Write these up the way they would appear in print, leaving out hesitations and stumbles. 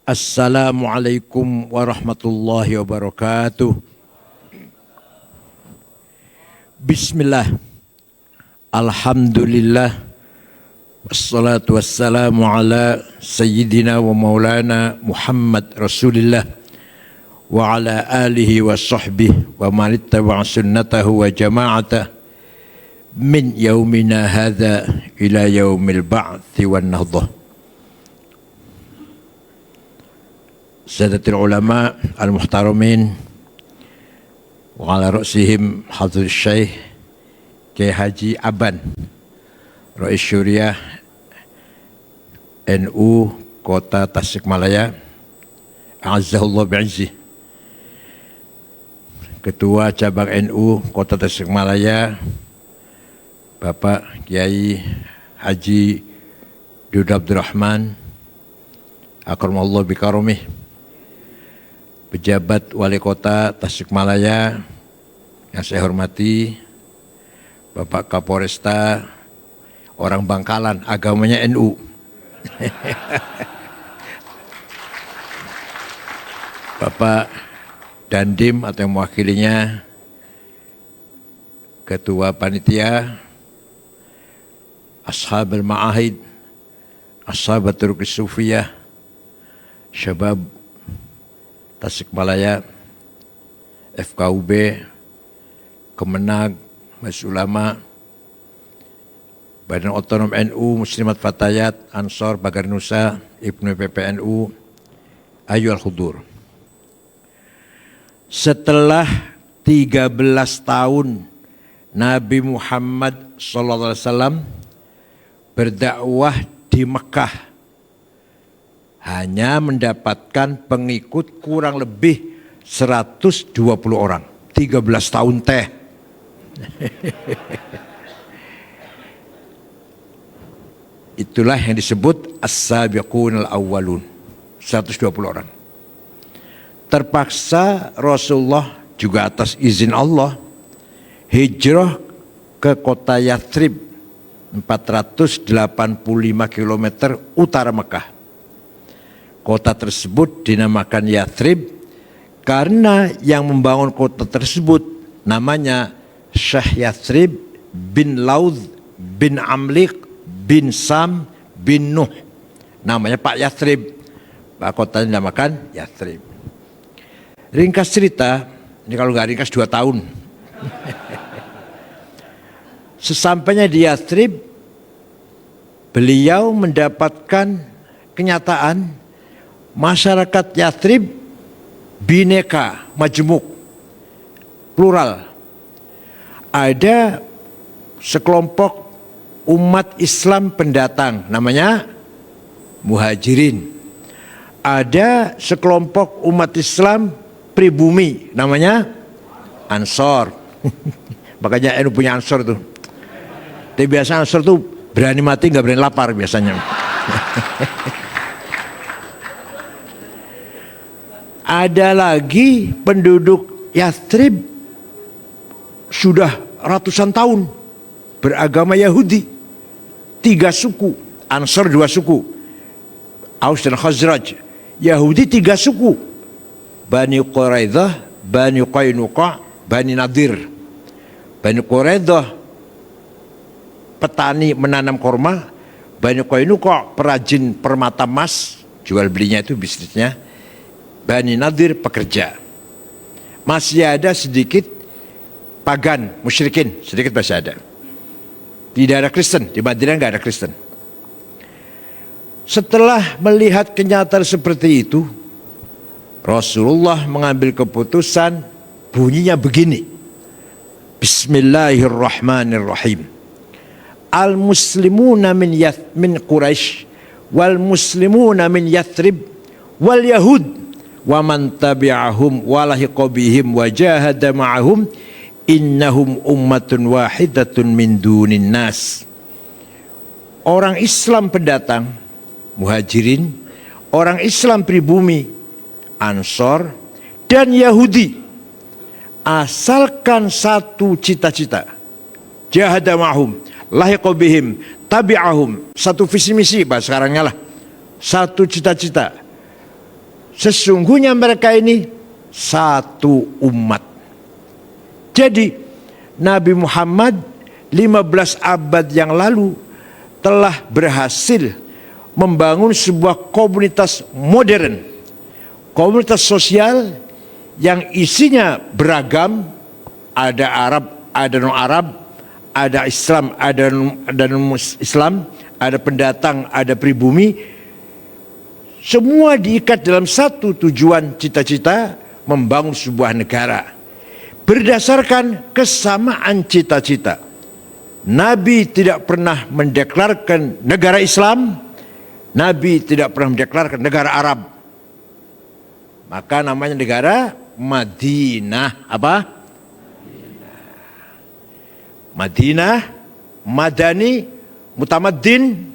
Assalamualaikum warahmatullahi wabarakatuh. Bismillah. Alhamdulillah. Wassalatu wassalamu ala sayyidina wa maulana Muhammad Rasulillah wa ala alihi wa sahbihi wa man ittaba'a sunnatahu wa jama'atah min yaumina hadha ila yaumil ba'thi wan nahdhah. Sadatul ulama al-muhtaramin wa ala ra'sihim Hadhrul Syekh Kiai Haji Aban Rais Syuriah NU Kota Tasikmalaya Azzahullah bi'izzi, Ketua Cabang NU Kota Tasikmalaya Bapak Kiai Haji Duda Abdurrahman akramallahu bikaromih, pejabat wali kota Tasikmalaya yang saya hormati, Bapak Kapolresta, orang Bangkalan, agamanya NU. Bapak Dandim atau yang mewakilinya, Ketua Panitia, Ashabul Ma'ahid, Ashabatul Sufiyah, Syabab Tasikmalaya, FKUB, Kemenag, Majelis Ulama, Badan Otonom NU, Muslimat Fatayat, Ansor, Pagar Nusa, Ibnu PPNU, Ayyuhal Hudur. Setelah 13 tahun Nabi Muhammad SAW berdakwah di Mekah, hanya mendapatkan pengikut kurang lebih 120 orang. 13 tahun teh. Itulah yang disebut as-sabiqunal awwalun. 120 orang. Terpaksa Rasulullah juga atas izin Allah hijrah ke kota Yathrib 485 km utara Mekah. Kota tersebut dinamakan Yathrib karena yang membangun kota tersebut namanya Syekh Yathrib bin Laud bin Amlik bin Sam bin Nuh. Namanya Pak Yathrib. Pak kota dinamakan Yathrib. Ringkas cerita, ini kalau nggak ringkas 2 tahun. Sesampainya di Yathrib, beliau mendapatkan kenyataan masyarakat Yathrib bineka, majemuk, plural. Ada sekelompok umat Islam pendatang, namanya muhajirin. Ada sekelompok umat Islam pribumi, namanya ansor. Makanya NU punya ansor tuh. Tapi biasa ansor tuh berani mati nggak berani lapar biasanya. Ada lagi penduduk Yathrib sudah ratusan tahun beragama Yahudi. 3 suku, Ansor 2 suku, Aus dan Khazraj. Yahudi 3 suku, Bani Quraidah, Bani Qainuqa, Bani Nadir. Bani Quraidah petani menanam korma, Bani Qainuqa perajin permata emas, jual belinya itu bisnisnya. Bani Nadir pekerja. Masih ada sedikit pagan, musyrikin, sedikit masih ada. Tidak ada Kristen, di Madinah nggak ada Kristen. Setelah melihat kenyataan seperti itu, Rasulullah mengambil keputusan, bunyinya begini. Bismillahirrahmanirrahim. Al-muslimuna min Quraisy wal muslimuna min Yathrib wal Yahud wa man tabi'ahum wa lahiqa bihim wa jahada ma'ahum innahum ummatun wahidatun min dunin nas. Orang Islam pendatang, muhajirin, orang Islam pribumi, ansor, dan Yahudi, asalkan satu cita-cita, jahada ma'hum, lahiqa bihim, tabi'ahum, satu visi misi, bahasa sekarangnya lah, satu cita-cita, Sesungguhnya mereka ini satu umat. Jadi Nabi Muhammad 15 abad yang lalu telah berhasil membangun sebuah komunitas modern, komunitas sosial yang isinya beragam, ada Arab, ada non-Arab, ada Islam, ada non-Islam, ada pendatang, ada pribumi. Semua diikat dalam satu tujuan cita-cita membangun sebuah negara berdasarkan kesamaan cita-cita. Nabi tidak pernah mendeklarasikan negara Islam, Nabi tidak pernah mendeklarasikan negara Arab. Maka namanya negara Madinah. Apa? Madinah, Madani, Mutamaddin,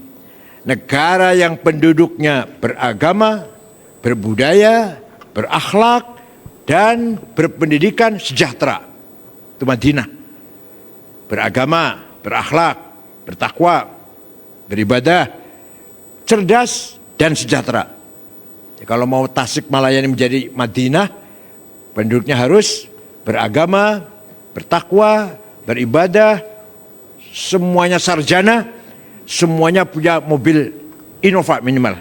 negara yang penduduknya beragama, berbudaya, berakhlak, dan berpendidikan sejahtera. Itu Madinah. Beragama, berakhlak, bertakwa, beribadah, cerdas, dan sejahtera. Ya, kalau mau Tasikmalaya ini menjadi Madinah, penduduknya harus beragama, bertakwa, beribadah, semuanya sarjana, semuanya punya mobil Innova minimal.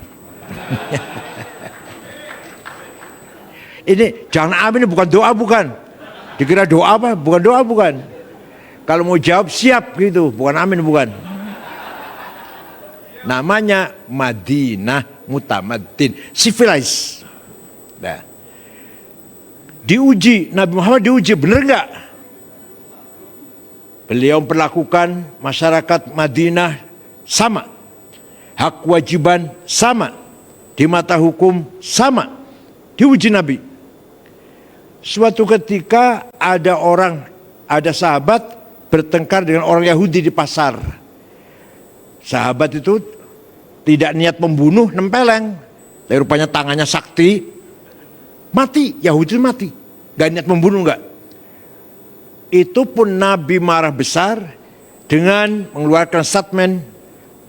Ini jangan amin, bukan doa, bukan. Dikira doa apa? Bukan doa, bukan. Kalau mau jawab siap gitu, bukan amin, bukan. Namanya Madinah Mutamaddin, civilized. Nah, diuji, Nabi Muhammad diuji, benar enggak? Beliau memperlakukan masyarakat Madinah sama, hak kewajiban sama, di mata hukum sama, diuji Nabi. Suatu ketika ada sahabat bertengkar dengan orang Yahudi di pasar. Sahabat itu tidak niat membunuh, nempeleng, tapi rupanya tangannya sakti, mati, Yahudi mati, gak niat membunuh, enggak. Itu pun Nabi marah besar dengan mengeluarkan statement,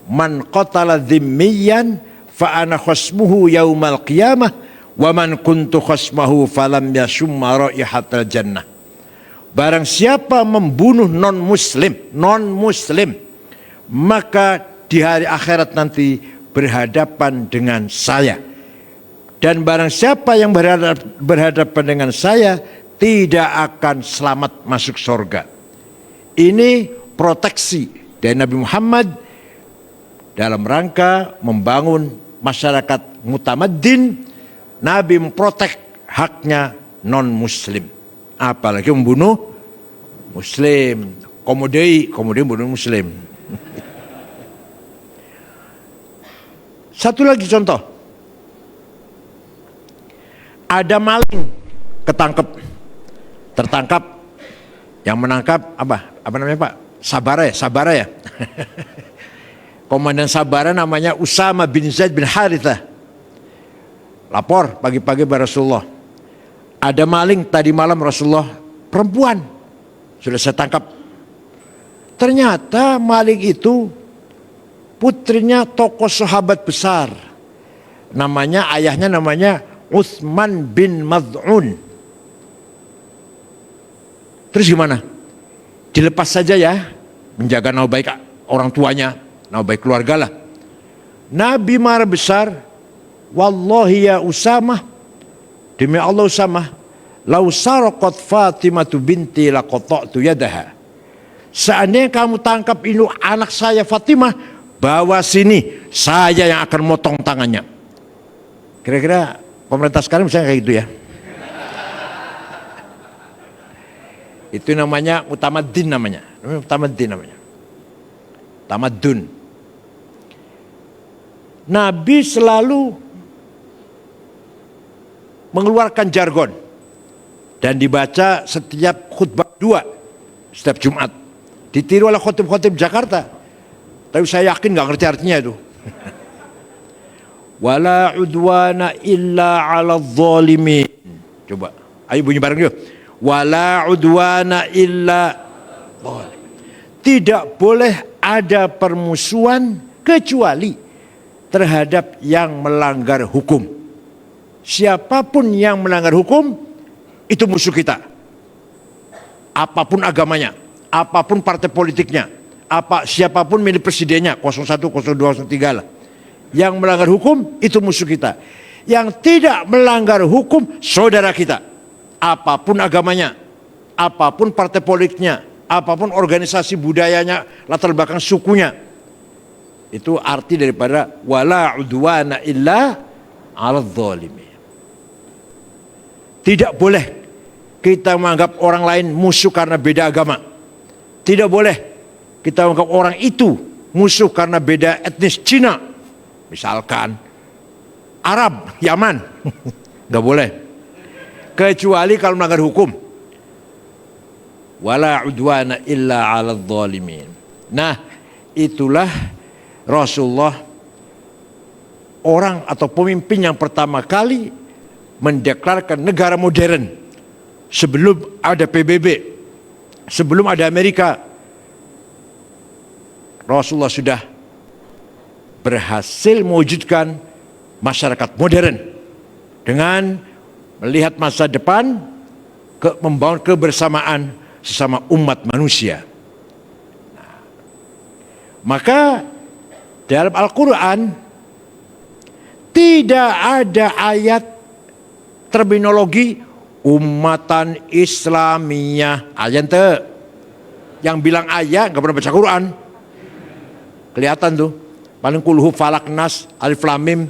man qatala dhimmiyan fa ana khasmuhu yaumal qiyamah wa man kuntu khasmahu falam yashumma raihatal jannah. Barang siapa membunuh non-muslim, maka di hari akhirat nanti berhadapan dengan saya. Dan barang siapa yang berhadapan dengan saya tidak akan selamat masuk surga. Ini proteksi dari Nabi Muhammad dalam rangka membangun masyarakat mutamaddin. Nabi memprotek haknya non-muslim, apalagi membunuh muslim. Kemudian bunuh muslim. Satu lagi contoh, ada maling tertangkap, yang menangkap apa namanya Pak? Sabara ya. Komandan Sabara namanya Usama bin Zaid bin Harithah. Lapor pagi-pagi kepada Rasulullah, ada maling tadi malam Rasulullah, perempuan, sudah saya tangkap. Ternyata maling itu putrinya tokoh sahabat besar, ayahnya namanya Utsman bin Maz'un. Terus gimana? Dilepas saja ya, menjaga nama baik orang tuanya, nama baik keluarga lah. Nabi marah besar, wallahi ya Usamah, demi Allah Usamah, lau saraqat Fatimatu binti laqata'tu yadaha. Seandainya kamu tangkap ini anak saya Fatimah, bawa sini, saya yang akan motong tangannya. Kira-kira pemerintah sekarang misalnya kayak gitu ya. Itu namanya mutamaddin namanya. Tamadun. Nabi selalu mengeluarkan jargon dan dibaca setiap khutbah 2 setiap Jumat. Ditiru oleh khotib-khotib Jakarta. Tapi saya yakin nggak ngerti artinya itu. Wala udwana illa 'alal zalimin. Coba, ayo bunyi bareng yuk. Wala udwana illa zalimin. Tidak boleh ada permusuhan kecuali terhadap yang melanggar hukum. siapapun yang melanggar hukum itu musuh kita. Apapun agamanya, apapun partai politiknya, siapapun milih presidennya, 01, 02, 03 lah. Yang melanggar hukum itu musuh kita. Yang tidak melanggar hukum saudara kita. Apapun agamanya, apapun partai politiknya, apapun organisasi budayanya, latar belakang sukunya. Itu arti daripada wala udwana illa 'alal zalimin. Tidak boleh kita menganggap orang lain musuh karena beda agama. Tidak boleh kita menganggap orang itu musuh karena beda etnis Cina. Misalkan Arab, Yaman. Nggak boleh. Kecuali kalau melanggar hukum. Wala udwana illa 'alal zalimin. Nah, itulah Rasulullah, orang atau pemimpin yang pertama kali mendeklarkan negara modern. Sebelum ada PBB, sebelum ada Amerika, Rasulullah sudah berhasil mewujudkan masyarakat modern dengan melihat masa depan, membangun kebersamaan sesama umat manusia. Maka dalam Al-Quran tidak ada ayat terminologi ummatan Islamiyah. Ayat tuh yang bilang ayat gak pernah baca Quran. Kelihatan tuh. Paling kulhu falak nas alif lam mim,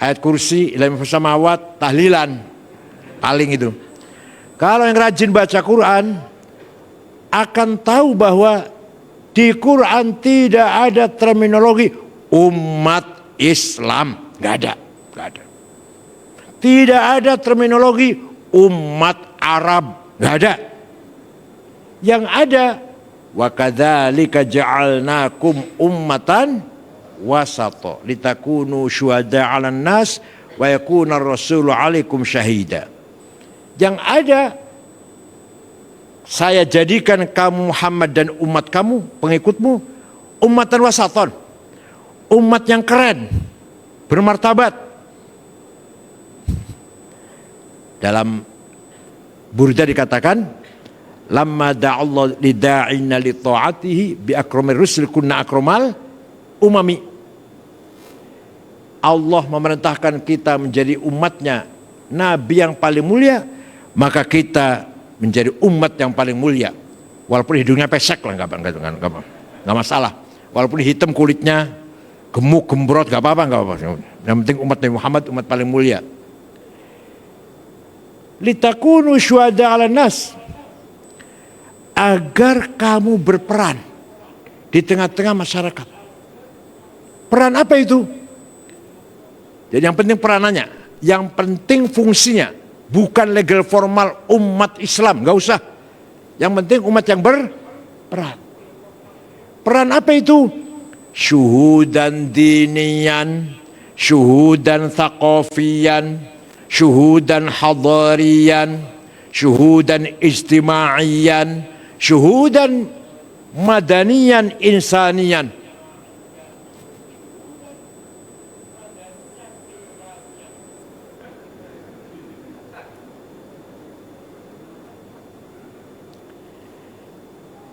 ayat kursi ilmu samawat, tahlilan. Paling itu. Kalau yang rajin baca Quran akan tahu bahwa di Quran tidak ada terminologi umat Islam. Gak ada. Gak ada. Tidak ada terminologi umat Arab, nggak ada. Yang ada wa kadzalika ja'alnakum ummatan wasata litakunu syuhada 'alan nas wa yakuna ar-rasulu 'alaikum syahida. Yang ada, saya jadikan kamu Muhammad dan umat kamu, pengikutmu, ummatan wasaton, umat yang keren, bermartabat. Dalam Burda dikatakan, lamma da'allahu lida'ina li ta'atihi bi akramir rusul kunna akramal umami. Allah memerintahkan kita menjadi umatnya nabi yang paling mulia, maka kita menjadi umat yang paling mulia. Walaupun hidungnya pesek lah, nggak masalah. Walaupun hitam kulitnya, gemuk gembrot, nggak apa-apa. Yang penting umat Nabi Muhammad umat paling mulia. Litakunu syuhada 'alan nas, agar kamu berperan di tengah-tengah masyarakat. Peran apa itu? Jadi yang penting peranannya, yang penting fungsinya, bukan legal formal umat Islam, nggak usah. Yang penting umat yang berperan. Peran apa itu? Syuhudan diniyan, syuhudan thaqafiyan, syuhudan hadariyan, syuhudan ijtimaiyan, syuhudan madaniyan insaniyan.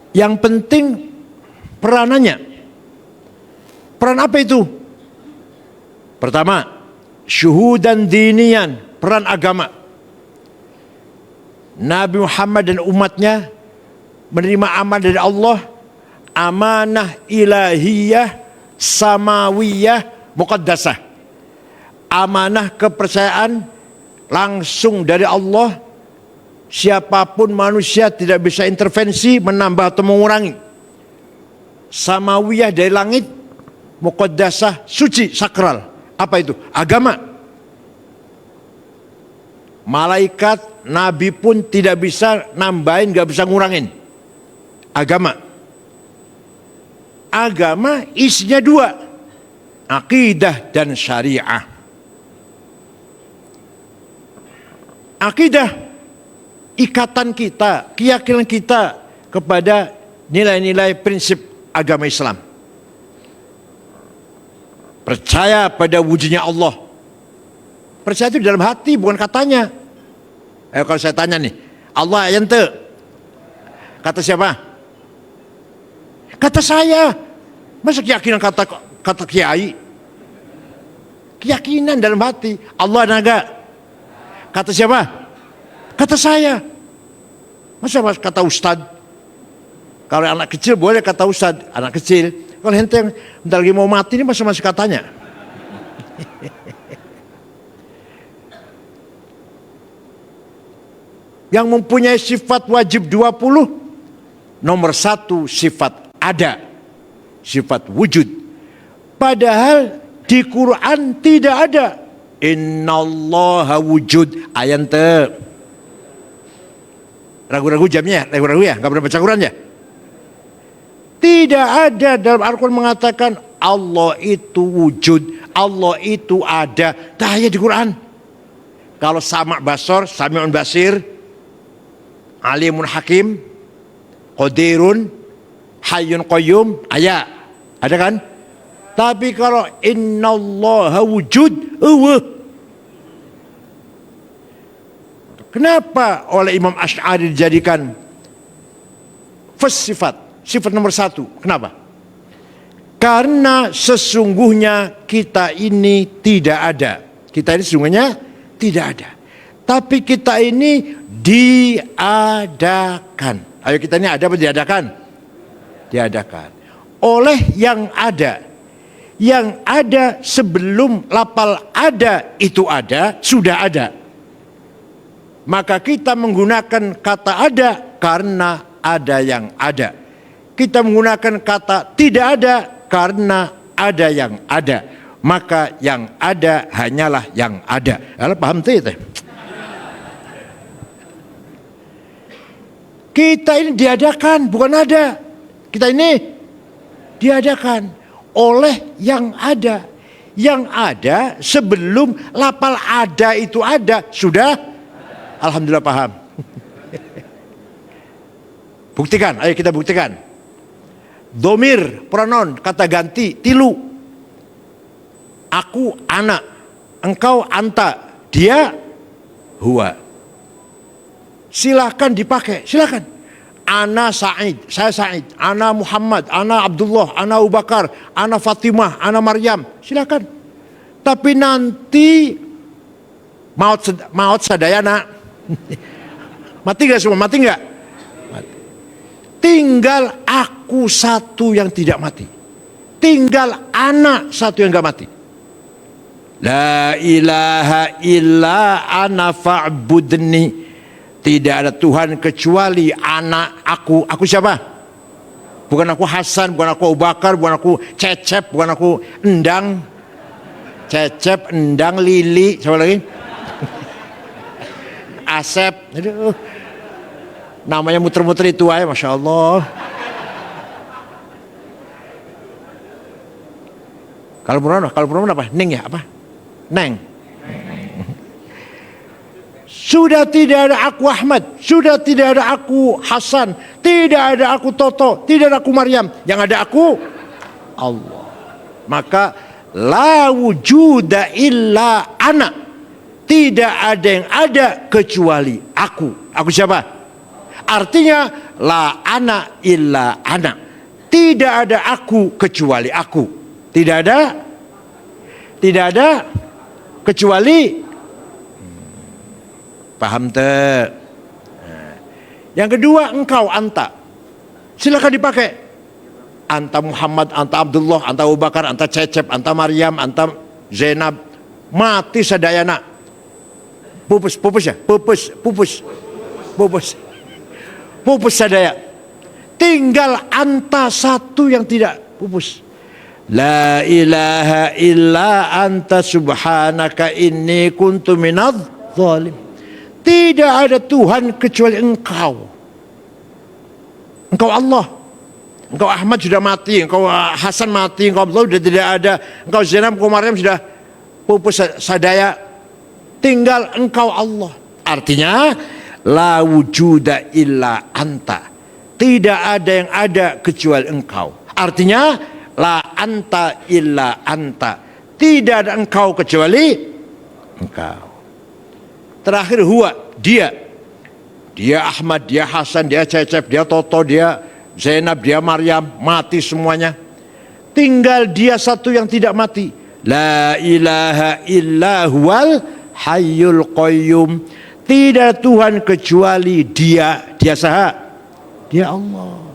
Yang penting peranannya. Peran apa itu? Pertama, syuhudan diniyan, peran agama. Nabi Muhammad dan umatnya menerima amanah dari Allah, amanah ilahiyah samawiyah muqaddasah, amanah kepercayaan langsung dari Allah. Siapapun manusia tidak bisa intervensi, menambah atau mengurangi. Samawiyah dari langit, muqaddasah suci, sakral. Apa itu? Agama. Malaikat, nabi pun tidak bisa nambahin, gak bisa ngurangin. Agama. Agama isinya dua, akidah dan syariah. Akidah, ikatan kita, keyakinan kita kepada nilai-nilai prinsip agama Islam. Percaya pada wujudnya Allah, Percaya itu di dalam hati, bukan katanya. Kalau saya tanya nih, Allah ente, kata siapa? Kata saya. Masa keyakinan kata kiai? Keyakinan dalam hati. Allah naga. Kata siapa? Kata saya. Masa kata ustad? Kalau anak kecil boleh kata ustad, anak kecil. Kalau ente yang bentar lagi mau mati ini masih katanya. Yang mempunyai sifat wajib 20, nomor 1 sifat ada, sifat wujud. Padahal di Quran tidak ada. Innallaha wujud. Ayat ragu-ragu jamnya, ragu-ragu ya, nggak pernah baca Quran ya. Tidak ada dalam Al-Quran mengatakan Allah itu wujud, Allah itu ada. Tak ada di Quran. Kalau sama' basor, sami'un basir, alimun hakim, qadirun, hayyun qayyum, ada kan? Tapi kalau innallaha wujud, kenapa oleh Imam Asy'ari dijadikan first sifat nomor 1? Kenapa? Karena sesungguhnya kita ini tidak ada. Kita ini sesungguhnya tidak ada. Tapi kita ini diadakan. Ayo, kita ini ada apa diadakan? Diadakan. Oleh yang ada. Yang ada sebelum lafal ada itu ada, sudah ada. Maka kita menggunakan kata ada karena ada yang ada. Kita menggunakan kata tidak ada karena ada yang ada. Maka yang ada hanyalah yang ada. Kalau paham itu? Kita ini diadakan, bukan ada. Kita ini diadakan oleh yang ada. Yang ada sebelum lafal ada itu ada, sudah. Alhamdulillah paham. Buktikan, ayo kita buktikan. Domir, pronoun, kata ganti, tilu. Aku anak, engkau anta, dia huwa. Silakan dipakai, silakan. Ana Sa'id, saya Sa'id. Ana Muhammad, ana Abdullah, ana Abu Bakar, ana Fatimah, ana Maryam. Silakan. Tapi nanti maut sadayana. Mati gak semua? Mati gak? Mati. Tinggal aku satu yang tidak mati. Tinggal anak satu yang gak mati. La ilaha illa ana fa'budni. Tidak ada Tuhan kecuali anak aku. Aku siapa? Bukan aku Hasan, bukan aku Abu Bakar, bukan aku Cecep, bukan aku Endang. Cecep, Endang, Lili, siapa lagi? Asep. Aduh. Namanya muter-muter itu aja, Masya Allah. Kalau perempuan apa? Ning ya? Apa? Neng. Sudah tidak ada aku Ahmad, sudah tidak ada aku Hasan, tidak ada aku Toto, tidak ada aku Maryam. Yang ada aku Allah. Maka la wujuda illa ana. Tidak ada yang ada kecuali aku. Aku siapa? Artinya la ana illa ana. Tidak ada aku kecuali aku. Tidak ada kecuali. Paham tak? Yang kedua, engkau anta. Silakan dipakai. Anta Muhammad, anta Abdullah, anta Abu Bakar, anta Cecep, anta Maryam, anta Zainab. Mati sadayana. Pupus sadaya. Tinggal anta satu yang tidak pupus. La ilaha illa anta subhanaka inni kuntu minadh zalim. Tidak ada Tuhan kecuali engkau. Engkau Allah. Engkau Ahmad sudah mati, engkau Hasan mati, engkau Abdullah sudah tidak ada, engkau Zainab, engkau Maryam sudah pupus sadaya. Tinggal engkau Allah. Artinya la wujuda illa anta. Tidak ada yang ada kecuali engkau. Artinya la anta illa anta. Tidak ada engkau kecuali engkau. Terakhir huwa, dia. Dia Ahmad, dia Hasan, dia Cecep, dia Toto, dia Zainab, dia Maryam, mati semuanya. Tinggal dia satu yang tidak mati. La ilaha illa huwal hayyul qayyum. Tidak Tuhan kecuali dia. Dia saha? Dia Allah.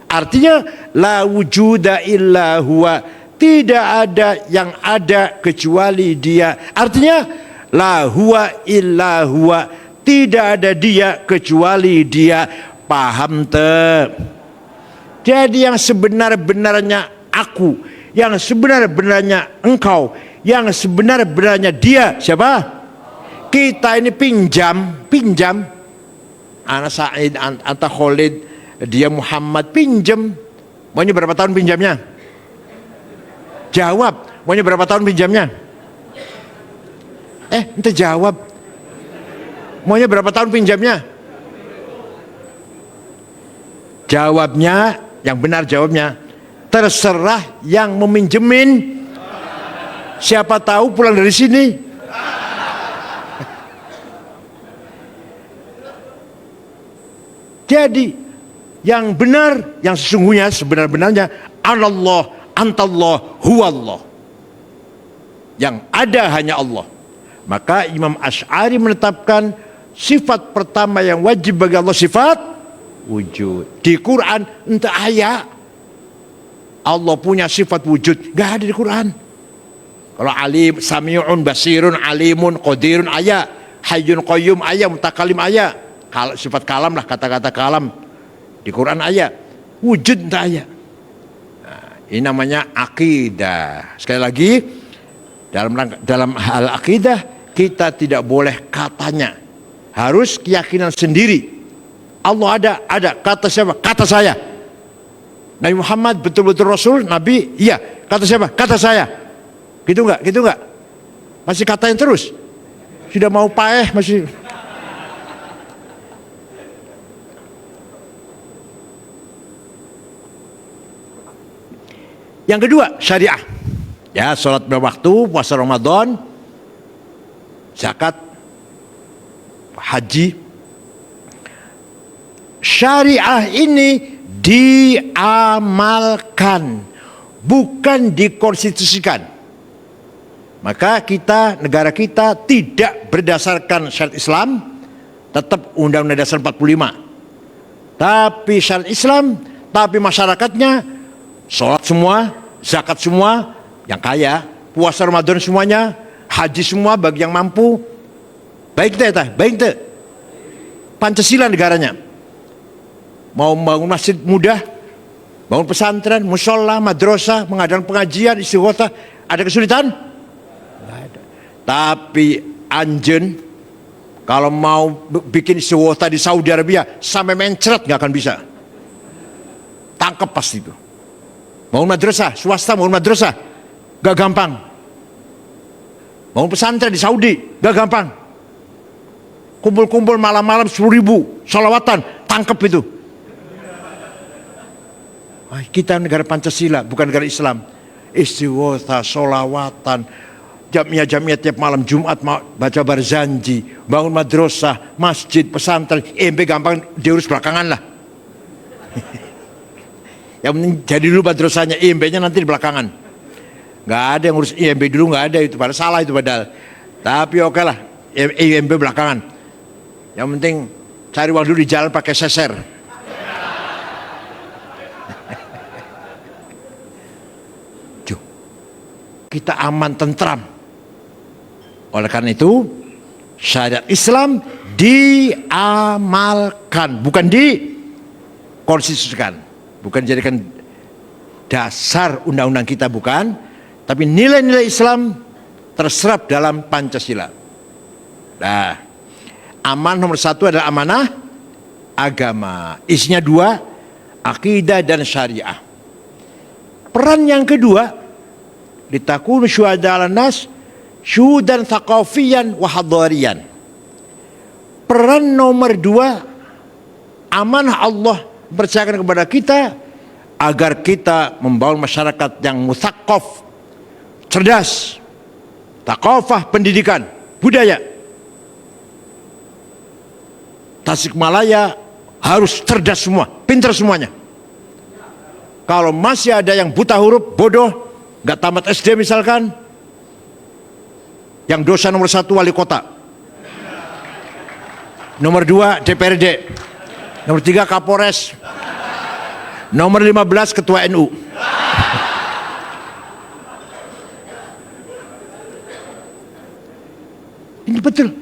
Artinya la wujuda illa huwa. Tidak ada yang ada kecuali dia. Artinya la huwa illa huwa. Tidak ada dia kecuali dia. Paham te? Jadi yang sebenar-benarnya aku, yang sebenar-benarnya engkau, yang sebenar-benarnya dia siapa? Kita ini pinjam. Ana Said, anta Khalid, dia Muhammad, pinjam. Maunya berapa tahun pinjamnya? Jawab. Maunya berapa tahun pinjamnya? Ente jawab. Maunya berapa tahun pinjamnya? Jawabnya, yang benar jawabnya, terserah yang meminjemin. Siapa tahu pulang dari sini. Jadi yang benar, yang sesungguhnya sebenar-benarnya anallah, antallah, huwallah. Yang ada hanya Allah. Maka Imam Asy'ari menetapkan sifat pertama yang wajib bagi Allah sifat wujud. Di Quran entah ayat Allah punya sifat wujud, gak ada di Quran. Kalau alim, sami'un, basirun, alimun, qadirun ayat, hayyun qayyum ayat, mutakalim ayat. Sifat kalam lah, kata-kata kalam di Quran ayat, wujud entah ayat. Nah, ini namanya akidah. Sekali lagi, dalam hal akidah kita tidak boleh katanya, harus keyakinan sendiri. Allah ada. Kata siapa? Kata saya. Nabi Muhammad betul-betul Rasul, Nabi, iya. Kata siapa? Kata saya. Gitu enggak? Masih katain terus. Sudah mau paeh masih. Yang kedua, syariah. Ya, sholat berwaktu, puasa Ramadan, zakat, haji. Syariah ini diamalkan, bukan dikonstitusikan. Maka negara kita tidak berdasarkan syariat Islam, tetap Undang-Undang Dasar 45. Tapi syariat Islam, tapi masyarakatnya sholat semua, zakat semua, yang kaya, puasa Ramadan semuanya, haji semua bagi yang mampu. Baik teh, Pancasila negaranya. Mau bangun masjid mudah, bangun pesantren, musola, madrasah, mengadakan pengajian, istighosah, ada kesulitan? Nggak ada. Tapi anjen kalau mau bikin istighosah di Saudi Arabia sampai mencret nggak akan bisa. Tangkap pasti itu. Bangun madrasah, swasta bangun madrasah, gak gampang. Bangun pesantren di Saudi, gak gampang. Kumpul-kumpul malam-malam 10.000, sholawatan, tangkep itu. Kita negara Pancasila, bukan negara Islam. Istighosah, sholawatan, jamnya tiap malam Jumat baca barzanji, bangun madrasah, masjid, pesantren, gampang diurus belakangan lah. Yang penting jadi dulu madrasahnya, IMB-nya nanti di belakangan. Nggak ada yang ngurus IMB dulu, nggak ada itu, padahal salah itu padahal. Tapi oke lah, IMB belakangan. Yang penting cari uang dulu di jalan pakai seser. Kita aman tentram. Oleh karena itu syariat Islam diamalkan, bukan dikonstitusikan. Bukan dijadikan dasar undang-undang kita, bukan. Tapi nilai-nilai Islam terserap dalam Pancasila. Nah, amanah nomor 1 adalah amanah agama. Isinya 2, akidah dan syariah. Peran yang kedua, litakunu syuhada 'alan nas syuhudan thaqafiyan wa hadariyan. Peran nomor 2, amanah Allah percayakan kepada kita agar kita membangun masyarakat yang mutsaqaf, cerdas, thaqafah pendidikan, budaya. Tasikmalaya harus cerdas semua, pintar semuanya. Kalau masih ada yang buta huruf, bodoh, nggak tamat SD misalkan, yang dosa nomor 1 wali kota, nomor 2 DPRD, nomor 3 Kapolres, nomor 15 ketua NU. Ini betul.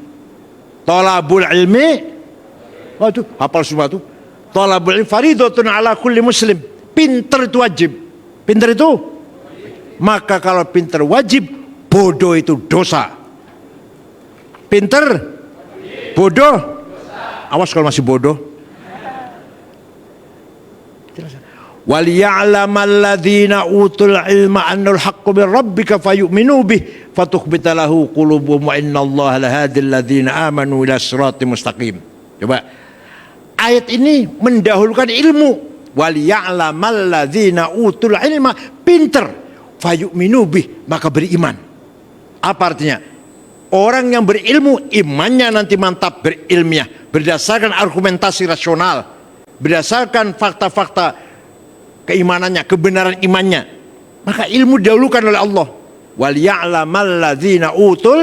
Thalabul ilmi, waduh, hafal semua tuh. Thalabul ilmi fardhatun ala kulli muslim. Pinter itu wajib. Pinter itu? Maka kalau pinter wajib, bodoh itu dosa. Pinter? Bodoh? Awas kalau masih bodoh. وَلِيَعْلَمَ الَّذِينَ أُوتُوا الْعِلْمَ أَنَّ الْحَقَّ مِنْ رَبِّكَ فَيُؤْمِنُوا بِهِ فَتُخْبِتَ لَهُ قُلُوبُهُمْ وَإِنَّ اللَّهَ لَهَادِ الَّذِينَ آمَنُوا إِلَى صِرَاطٍ مُسْتَقِيمٍ. Coba. Ayat ini mendahulukan ilmu. وَلِيَعْلَمَ الَّذِينَ أُوتُوا الْعِلْمَ, pinter, fayu'minu bih, maka beriman. Apa artinya? Orang yang berilmu, imannya nanti mantap, berilmiah, berdasarkan argumentasi rasional, berdasarkan fakta-fakta keimanannya, kebenaran imannya, maka ilmu didahulukan oleh Allah. وَلِيَعْلَمَ الَّذِينَ أُوتُوا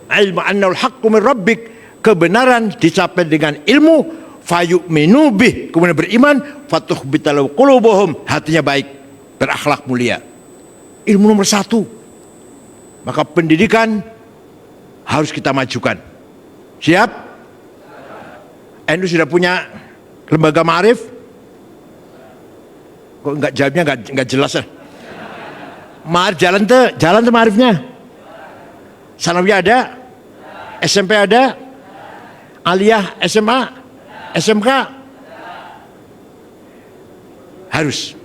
الْعِلْمَ أَنَّ الْحَقَّ مِنْ رَبِّكَ, kebenaran dicapai dengan ilmu, fayu'minu bih, kemudian beriman, fatukhbita lahu qulubuhum, hatinya baik, berakhlak mulia. Ilmu nomor 1. Maka pendidikan harus kita majukan. Siap? NU sudah punya lembaga ma'arif? Kok enggak jawabnya enggak jelas ya? Ma'arif jalan tuh ma'arifnya. Sanawiyah ada? SMP ada? Aliyah SMA? SMK? Harus.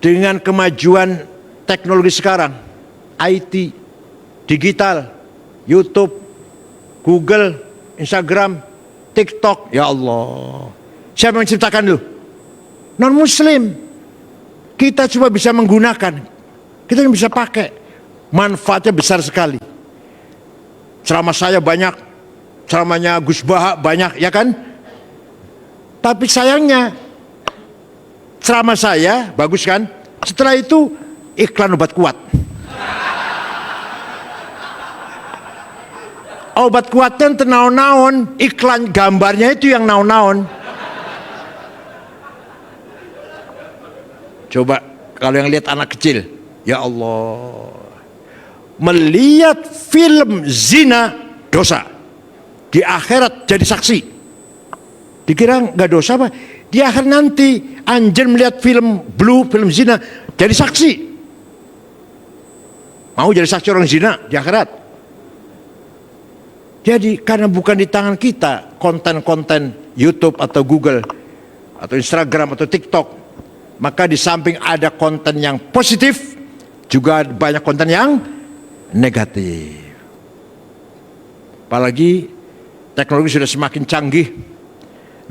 Dengan kemajuan teknologi sekarang, IT, digital, YouTube, Google, Instagram, TikTok, ya Allah, siapa yang menciptakan itu? Non muslim. Kita cuma bisa menggunakan, kita bisa pakai, manfaatnya besar sekali. Ceramah saya banyak, ceramahnya Gus Baha banyak, ya kan? Tapi sayangnya ceramah saya bagus kan, setelah itu iklan obat kuat. Obat kuatnya tenaon-naon, iklan gambarnya itu yang naon-naon. Coba kalau yang lihat anak kecil, ya Allah, melihat film zina dosa, di akhirat jadi saksi. Dikira nggak dosa apa? Di akhir nanti anjir melihat film blue, film zina, jadi saksi. Mau jadi saksi orang zina di akhirat. Jadi karena bukan di tangan kita konten-konten YouTube atau Google atau Instagram atau TikTok, maka di samping ada konten yang positif, juga banyak konten yang negatif. Apalagi teknologi sudah semakin canggih,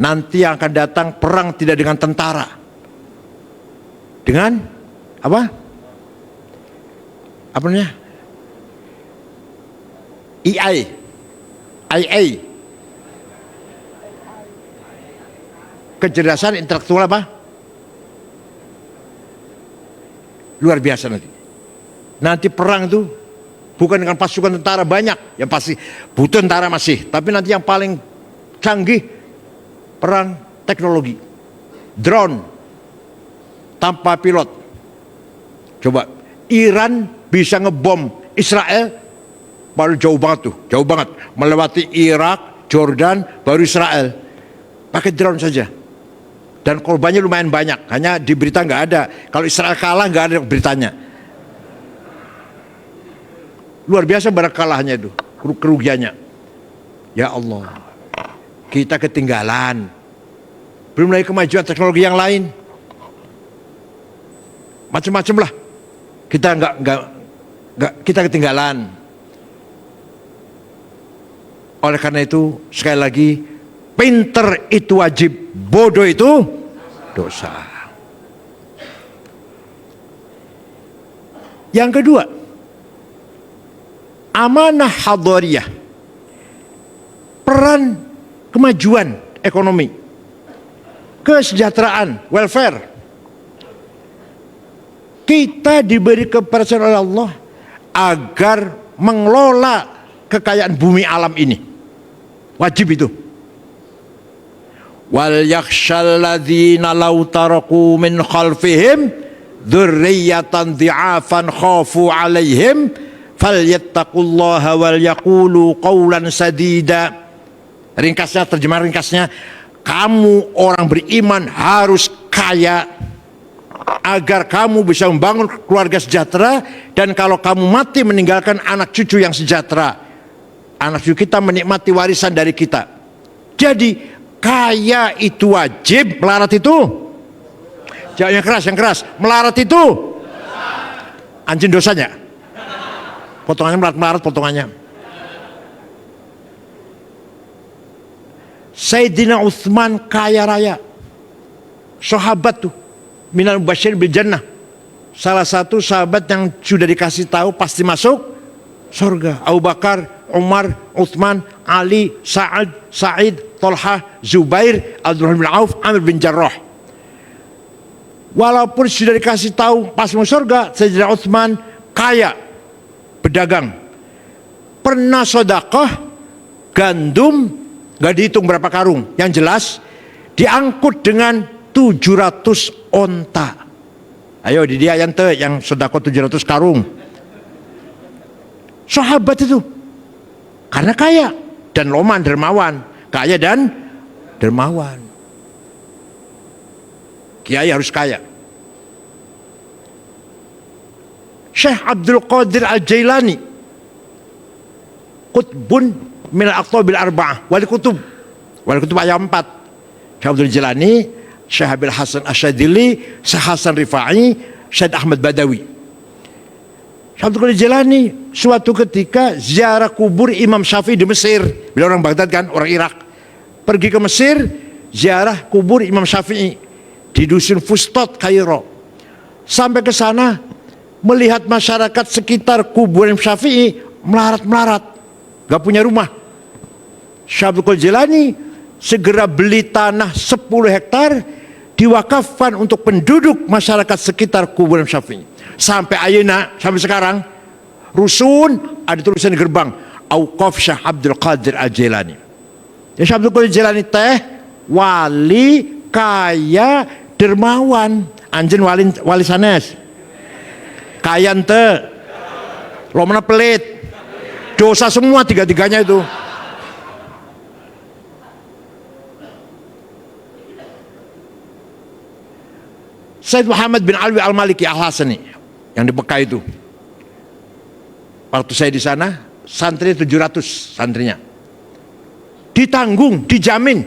nanti yang akan datang perang tidak dengan tentara, dengan apa? Apa namanya? IA, kecerdasan intelektual apa? Luar biasa nanti. Nanti perang itu bukan dengan pasukan tentara banyak, yang pasti butuh tentara masih, tapi nanti yang paling canggih perang teknologi, drone tanpa pilot. Coba Iran bisa ngebom Israel, baru jauh banget tuh, jauh banget, melewati Irak, Jordan, baru Israel, pakai drone saja. Dan korbannya lumayan banyak, hanya di berita nggak ada. Kalau Israel kalah nggak ada beritanya. Luar biasa barang kalahnya itu, kerugiannya. Ya Allah, kita ketinggalan. Belum lagi kemajuan teknologi yang lain, macam-macam lah. Kita kita ketinggalan. Oleh karena itu sekali lagi, pinter itu wajib, bodoh itu dosa. Yang kedua, Amanah hadariyah, peran kemajuan ekonomi, kesejahteraan, welfare. Kita diberi kepercayaan oleh Allah agar mengelola kekayaan bumi alam ini. Wajib itu. Wal yakhshal ladzina law taraku min khalfihim dzurriyyatan dhi'afan khafu 'alaihim falyattaqullaha wal yaqulu qawlan sadida. Ringkasnya, terjemahan ringkasnya, kamu orang beriman harus kaya agar kamu bisa membangun keluarga sejahtera, dan kalau kamu mati meninggalkan anak cucu yang sejahtera, anak cucu kita menikmati warisan dari kita. Jadi kaya itu wajib, melarat itu jangan yang keras, melarat itu anjing dosanya. Potongannya melarat potongannya. Sayyidina Utsman kaya raya, sahabat tuh minal mubasysyir bil jannah, salah satu sahabat yang sudah dikasih tahu pasti masuk surga. Abu Bakar, Umar, Utsman, Ali, Sa'id, Thalhah, Zubair, Abdurrahman bin Auf, Amir bin Jarrah. Walaupun sudah dikasih tahu pasti masuk surga, Sayyidina Utsman kaya, pedagang, pernah sedekah gandum gak dihitung berapa karung, yang jelas diangkut dengan 700 onta. Ayo di dia yang sedekah 700 karung. Sahabat itu karena kaya dan loman, dermawan, kaya dan dermawan. Kiai harus kaya. Syekh Abdul Qadir Al-Jailani, qutbun min al-aqtabil arba'ah, wali kutub ayat 4. Syekh Abdul Jailani, Syekh Abil Hasan Asyadili, Syekh Hasan Rifai, Syekh Ahmad Badawi. Syekh Abdul Qadir Jailani suatu ketika ziarah kubur Imam Syafi'i di Mesir. Beliau orang Baghdad kan, orang Irak. Pergi ke Mesir, ziarah kubur Imam Syafi'i di dusun Fustot, Kairo. Sampai ke sana melihat masyarakat sekitar kubur Imam Syafi'i melarat-melarat, gak punya rumah. Syekh Abdul Qadir Jailani segera beli tanah 10 hektar, diwakafkan untuk penduduk masyarakat sekitar kuburan Syafi'i. Sampai ayeuna, sampai sekarang rusun ada tulisan di gerbang Auqaf Syekh Abdul Qadir Al-Jailani. Ya, Syekh Abdul Qadir Jailani teh wali kaya dermawan, anjen wali sanes. Kaya ente, lo mana pelit, dosa semua tiga-tiganya itu. Sayyid Muhammad bin Alwi Al-Maliki Al-Hasani yang di Mekah itu, waktu saya di sana, santri 700 santrinya, ditanggung, dijamin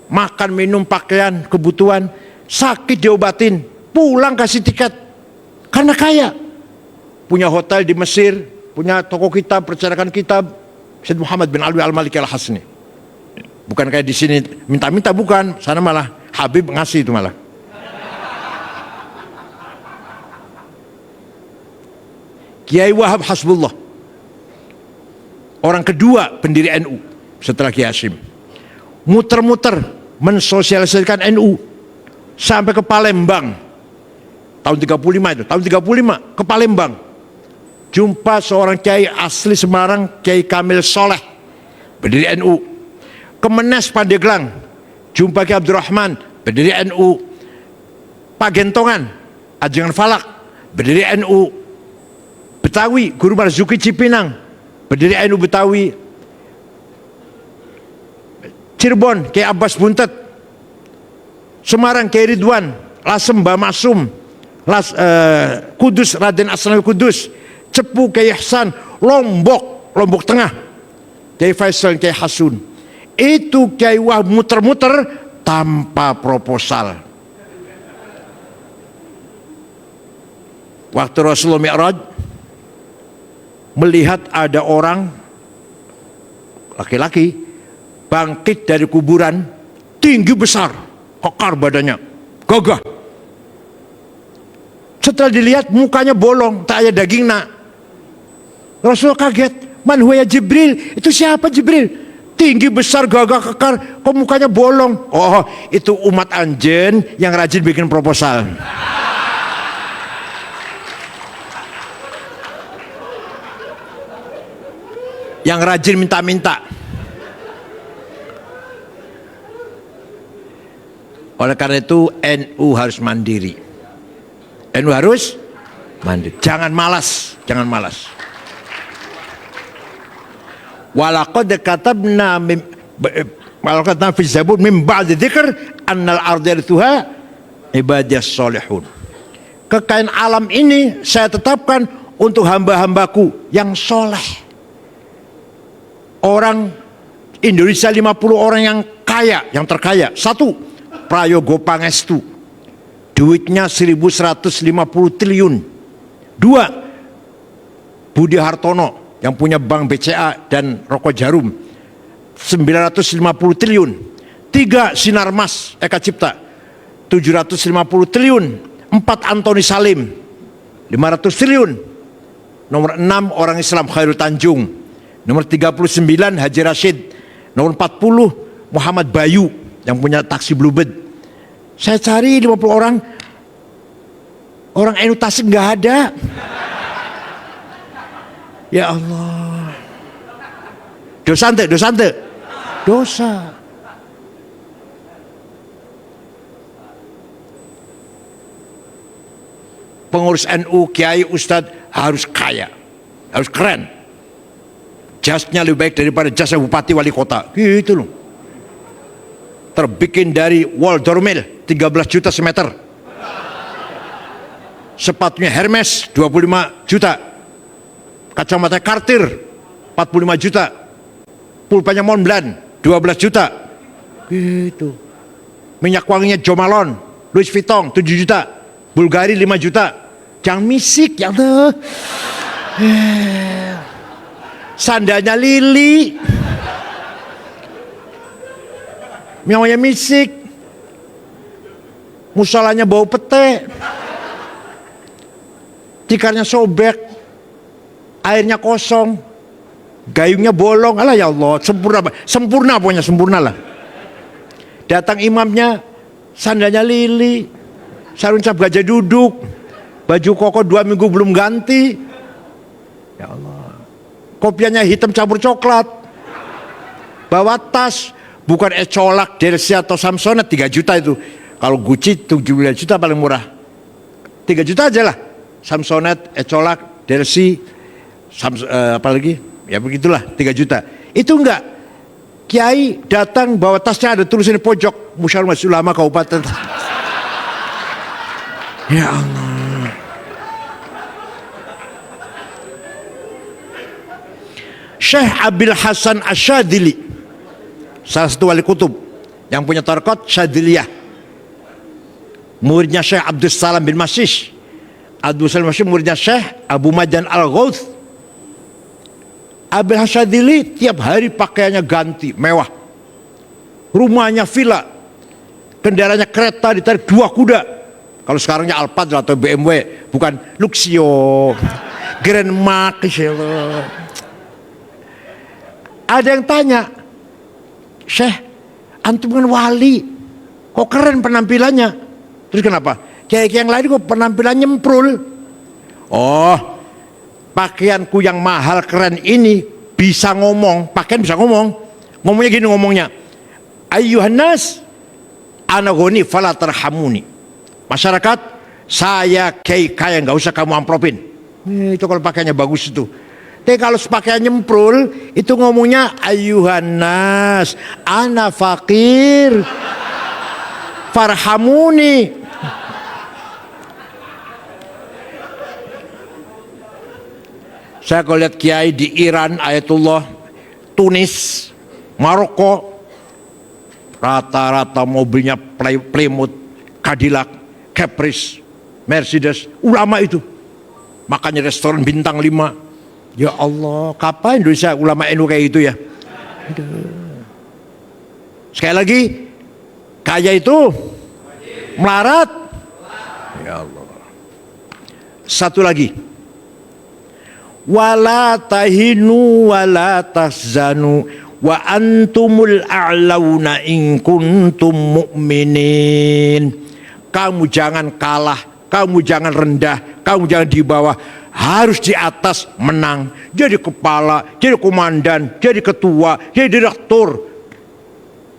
makan, minum, pakaian, kebutuhan, sakit diobatin, pulang kasih tiket, karena kaya, punya hotel di Mesir, punya toko kitab, percetakan kitab. Sayyid Muhammad bin Alwi Al-Maliki Al-Hasani, bukan kayak di sini minta-minta, bukan, sana malah Habib ngasih itu malah. Kiai Wahab Hasbullah, orang kedua pendiri NU setelah Kiai Hasyim, muter-muter mensosialisasikan NU sampai ke Palembang tahun 35 itu, tahun 35 ke Palembang, jumpa seorang kiai asli Semarang, Kiai Kamil Soleh, pendiri NU. Ke Menes Pandeglang, jumpa Kiai Abdurrahman, pendiri NU. Pagentongan, Ajengan Falak, pendiri NU. Betawi, Guru Marzuki Cipinang, pendiri NU Betawi. Cirebon, Kiai Abbas Buntet. Semarang, Kiai Ridwan. Lasem, Mbah Masum. Kudus, Raden Asnawi Kudus. Cepu, Kiai Ihsan. Lombok Tengah, Kiai Faisal, Kiai Hasun. Itu Kiai Wahab muter-muter tanpa proposal. Waktu Rasulullah Mi'raj, melihat ada orang laki-laki bangkit dari kuburan, tinggi besar, kekar badannya, gagah. Setelah dilihat mukanya bolong, tak ada daging nak. Rasul kaget, Man huwa ya Jibril? Itu siapa Jibril? Tinggi besar gagah kekar, kok mukanya bolong? Oh, itu umat anjen yang rajin bikin proposal. Yang rajin minta-minta. Oleh karena itu NU harus mandiri. NU harus mandiri. Jangan malas, jangan malas. Walaqad katabna fi Zabur min ba'di dzikr annal arda yarithuha ibadiyas solihun. Kekayaan alam ini saya tetapkan untuk hamba-hambaku yang soleh. Orang Indonesia 50 orang yang kaya, yang terkaya. Satu, Prayogo Pangestu, duitnya 1.150 triliun. Dua, Budi Hartono yang punya Bank BCA dan Rokok Jarum, 950 triliun. Tiga, Sinarmas Eka Cipta, 750 triliun. Empat, Antoni Salim, 500 triliun. Nomor 6, orang Islam Khairul Tanjung. Nomor 39, Haji Rashid. Nomor 40, Muhammad Bayu yang punya taksi Bluebird. Saya cari 50 orang NU Tasik nggak ada. Ya Allah. Dosa ente, dosa ente. Dosa. Pengurus NU, kiai, ustadz harus kaya, harus keren. Jasnya lebih baik daripada jasnya bupati wali kota. Gitu loh. Terbikin dari wall dormil 13 juta semeter. Sepatunya Hermes 25 juta. Kacamata Cartier 45 juta. Pulpanya Montblanc 12 juta. Gitu. Minyak wanginya Jo Malone, Louis Vuitton 7 juta. Bulgari 5 juta. Jangan misik ya Allah. Sandalnya Lili. Nyawanya misik, musolanya bau pete, tikarnya sobek, airnya kosong, gayungnya bolong. Alah ya Allah, sempurna pokoknya, sempurna lah. Datang imamnya, sandalnya Lili, sarung cap gajah duduk, baju koko 2 minggu belum ganti. Ya Allah, kopiannya hitam campur coklat, bawa tas. Bukan Ecolak, Delsi atau Samsonite 3 juta itu. Kalau Gucci 17 juta paling murah. 3 juta aja lah. Samsonite, Ecolak, Delsi, apa lagi? Ya begitulah 3 juta. Itu enggak. Kiai datang bawa tasnya ada tulisan di pojok Musyawarah Majelis Ulama Kabupaten. Ya Allah. Syekh Abil Hasan Asyadili, salah satu wali kutub yang punya tarekat Syadiliyah, muridnya Syekh Abdul Salam bin Masih. Abdul Salam bin Masih muridnya Syekh Abu Majan Al-Ghauth. Abil Hasyadili tiap hari pakaiannya ganti, mewah. Rumahnya villa, kendaraannya kereta ditarik 2 kuda. Kalau sekarangnya Alphard atau BMW, bukan Luxio, Grand Marquis. Ada yang tanya, Syekh, antum kan wali, kok keren penampilannya? Terus kenapa? Kayak yang lain kok penampilannya nyemprul. Oh, pakaianku yang mahal keren ini bisa ngomong, pakaian bisa ngomong. Ngomongnya gini ngomongnya, Ayyuhan nas, ana ghani fala tarhamuni. Masyarakat, saya kaya nggak usah kamu ampropin. Itu kalau pakaiannya bagus itu. Tapi kalau pakaian nyemprul itu ngomongnya ayyuhan nas, ana fakir, farhamuni. Saya kalau lihat kiai di Iran, Ayatullah, Tunis, Maroko, rata-rata mobilnya Plymouth, Cadillac, Caprice, Mercedes, ulama itu. Makanya restoran bintang 5. Ya Allah, kapan Indonesia ulama NU kayak gitu ya? Sekali lagi, kaya itu melarat. Ya Allah. Satu lagi, wala tahinu wala tahzanu wa antumul a'launa in kuntum mu'minin. Kamu jangan kalah, kamu jangan rendah, kamu jangan di bawah, harus di atas, menang. Jadi kepala, jadi komandan, jadi ketua, jadi direktur.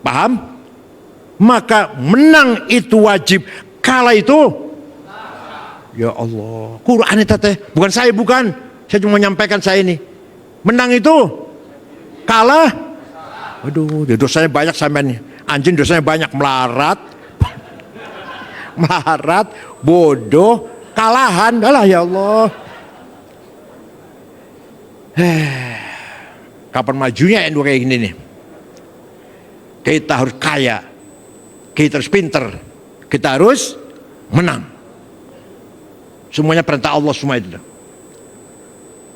Paham? Maka menang itu wajib, kalah itu ya Allah. Quran itu teh, bukan saya, bukan. Saya cuma menyampaikan saya ini. Menang itu, kalah. Aduh, dosanya banyak sampean nih. Anjing dosanya banyak, melarat, melarat, bodoh, kalahan. Alah ya Allah. Kapan majunya NU kayak gini nih? Kita harus kaya, kita harus pinter, kita harus menang. Semuanya perintah Allah semua itu.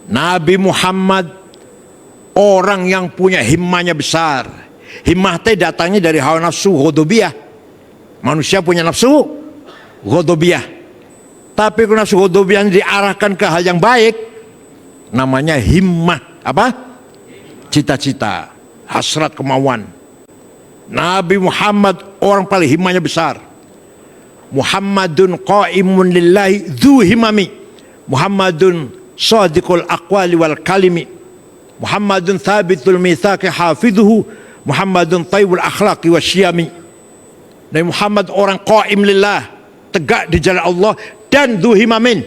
Nabi Muhammad orang yang punya himmahnya besar. Himmah teh datangnya dari hawa nafsu ghadabiyah. Manusia punya nafsu ghadabiyah. Tapi kalau nafsu ghadabiyah diarahkan ke hal yang baik, namanya himmah. Apa? Cita-cita, hasrat, kemauan. Nabi Muhammad orang paling himmahnya besar. Muhammadun qaimun lillahi dzu himami. Muhammadun sadiqul aqwali wal kalimi. Muhammadun thabitul mitsaqi hafidhuhu. Muhammadun thayyibul akhlaqi wasyiyami. Nabi Muhammad orang qaim lillah, tegak di jalan Allah, dan dzu himamin,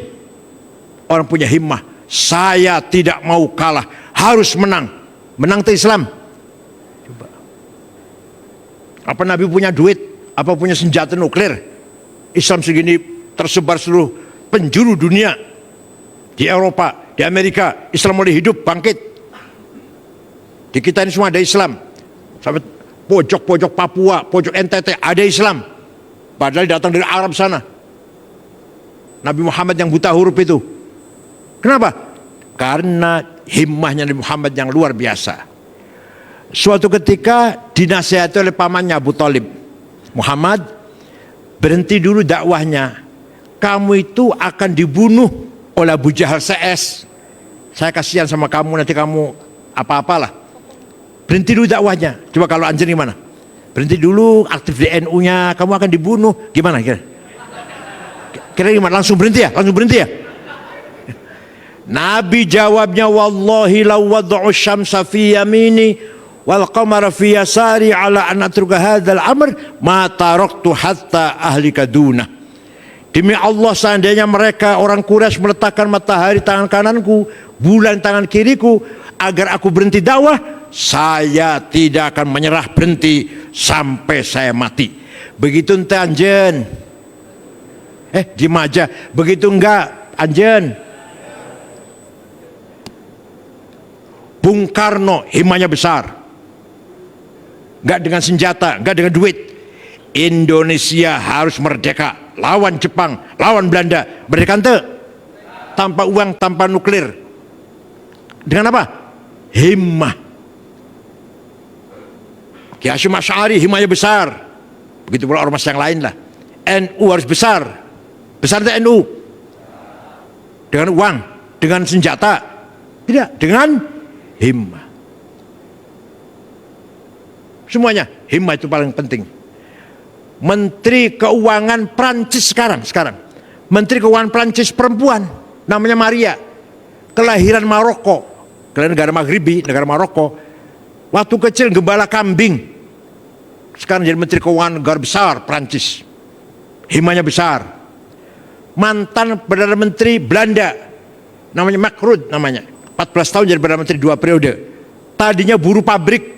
orang punya himmah. Saya tidak mau kalah, harus menang. Menang ke Islam. Coba. Apa Nabi punya duit? Apa punya senjata nuklir? Islam segini tersebar seluruh penjuru dunia. Di Eropa, di Amerika, Islam mulai hidup, bangkit. Di kita ini semua ada Islam. Sampai pojok-pojok Papua, pojok NTT ada Islam. Padahal datang dari Arab sana. Nabi Muhammad yang buta huruf itu. Kenapa? Karena himmahnya Nabi Muhammad yang luar biasa. Suatu ketika dinasihati oleh pamannya Abu Thalib. Muhammad, berhenti dulu dakwahnya. Kamu itu akan dibunuh oleh Abu Jahal CS. Saya kasihan sama kamu, nanti kamu apa-apalah. Berhenti dulu dakwahnya. Coba kalau anjir gimana? Berhenti dulu, aktif di NU-nya, kamu akan dibunuh. Gimana kira? Kira gimana? Langsung berhenti ya? Langsung berhenti ya? Nabi jawabnya, wallahi law wad'u syamsa fi yamini wal qamara fi yasari ala an atruka hadzal amr ma taraktu hatta ahlika duna. Demi Allah, seandainya mereka orang Quraisy meletakkan matahari tangan kananku, bulan tangan kiriku, agar aku berhenti dakwah, saya tidak akan menyerah berhenti sampai saya mati. Begitu ente anjen? Di Maja. Begitu enggak anjen? Bung Karno himmahnya besar. Enggak dengan senjata, enggak dengan duit. Indonesia harus merdeka, lawan Jepang, lawan Belanda. Merdeka ente? Tanpa uang, tanpa nuklir. Dengan apa? Himmah. Ki Hasyim Asy'ari himmahnya besar. Begitu pula ormas yang lain lah. NU harus besar. Besar itu NU. Dengan uang, dengan senjata. Tidak, dengan himmah. Semuanya himmah itu paling penting. Menteri Keuangan Prancis sekarang Menteri Keuangan Prancis perempuan, namanya Maria, kelahiran Maroko, kelahiran negara Maghribi, negara Maroko. Waktu kecil gembala kambing, sekarang jadi Menteri Keuangan negara besar Prancis. Himmahnya besar. Mantan Perdana Menteri Belanda, namanya Mark Rutte, namanya 14 tahun jadi Perdana Menteri 2 periode. Tadinya buruh pabrik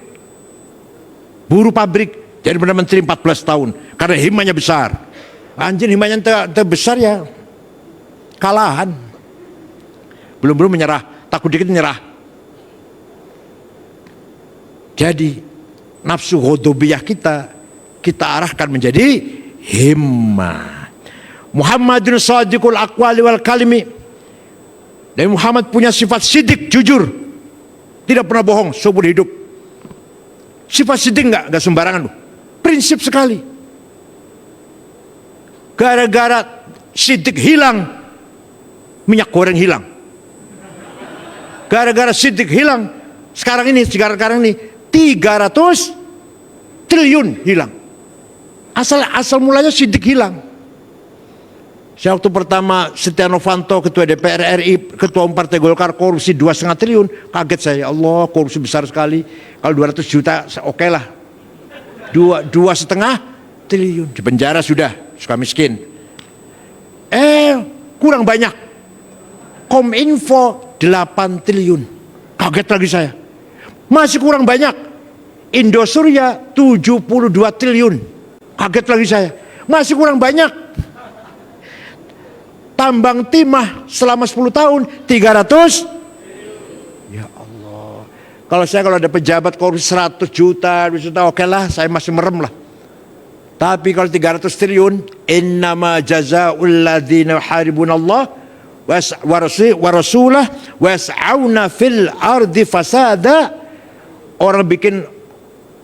jadi Perdana Menteri 14 tahun karena himmahnya besar. Anjing himmahnya besar ya kalahan. Belum menyerah, takut dikit menyerah. Jadi nafsu ghadabiyah kita arahkan menjadi himmah. Muhammadun sadiqul aqwali wal kalimi. Dan Muhammad punya sifat sidik, jujur, tidak pernah bohong seumur hidup. Sifat sidik enggak sembarangan loh. Prinsip sekali. Gara-gara sidik hilang, minyak goreng hilang. Gara-gara Siddiq hilang. Sekarang ini 300 triliun hilang. Asal mulanya Siddiq hilang. Saya waktu pertama Setia Novanto ketua DPR RI, ketua umum Partai Golkar korupsi 2,5 triliun, kaget saya. Ya Allah, korupsi besar sekali. Kalau 200 juta oke lah. 2,5 triliun di penjara sudah, suka miskin. Kurang banyak. Kominfo 8 triliun. Kaget lagi saya. Masih kurang banyak. Indosurya 72 triliun. Kaget lagi saya. Masih kurang banyak. Tambang timah selama 10 tahun 300. Ya Allah. Kalau ada pejabat korupsi 100 juta, oke lah, saya masih merem lah. Tapi kalau 300 triliun, innama jazaa'ul ladzina yuharibunallah wa rasulah wa yas'auna fil ardi fasada. Orang bikin